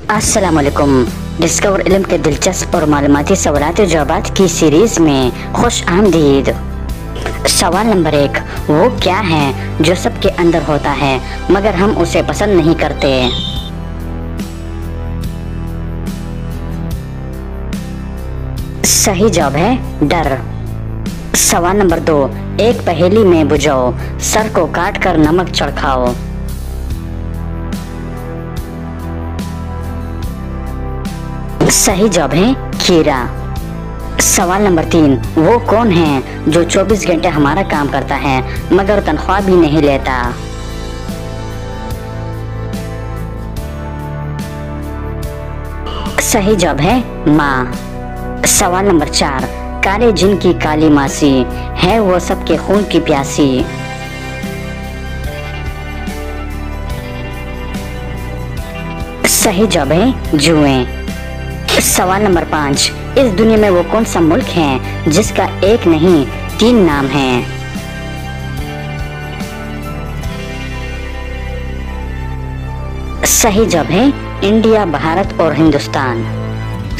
अस्सलाम वालेकुम। डिस्कवर इल्म के दिलचस्प और मालूमाती सवालात जवाबात की सीरीज में खुश आमदीद। सवाल नंबर 1, वो क्या है जो सबके अंदर होता है मगर हम उसे पसंद नहीं करते? सही जवाब है डर। सवाल नंबर 2, एक पहेली में बुझाओ, सर को काट कर नमक चढ़ाओ। सही जवाब है खीरा। सवाल नंबर 3, वो कौन है जो 24 घंटे हमारा काम करता है मगर तनख्वाह भी नहीं लेता? सही जवाब है माँ। सवाल नंबर 4, काले जिन की काली मासी है वो सबके खून की प्यासी। सही जवाब है जुएं। सवाल नंबर 5, इस दुनिया में वो कौन सा मुल्क है जिसका एक नहीं 3 नाम है? सही जवाब है इंडिया, भारत और हिंदुस्तान।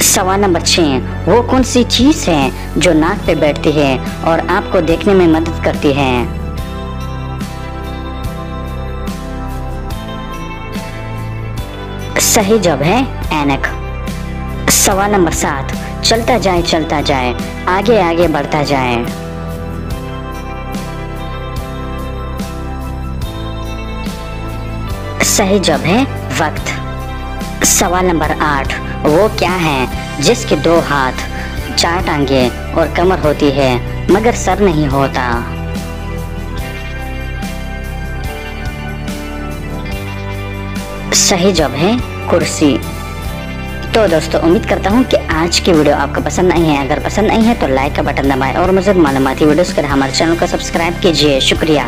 सवाल नंबर 6, वो कौन सी चीज है जो नाक पे बैठती है और आपको देखने में मदद करती है? सही जवाब है ऐनक। सवाल नंबर 7, चलता जाए आगे आगे बढ़ता जाए। सही जवाब है वक्त। सवाल नंबर 8, वो क्या है जिसके 2 हाथ, 4 टांगे और कमर होती है मगर सर नहीं होता? सही जवाब है कुर्सी। तो दोस्तों, उम्मीद करता हूँ कि आज की वीडियो आपको पसंद आई है। अगर पसंद आई है तो लाइक का बटन दबाएं और मज़ीद मालूमाती वीडियोस के लिए हमारे चैनल को सब्सक्राइब कीजिए। शुक्रिया।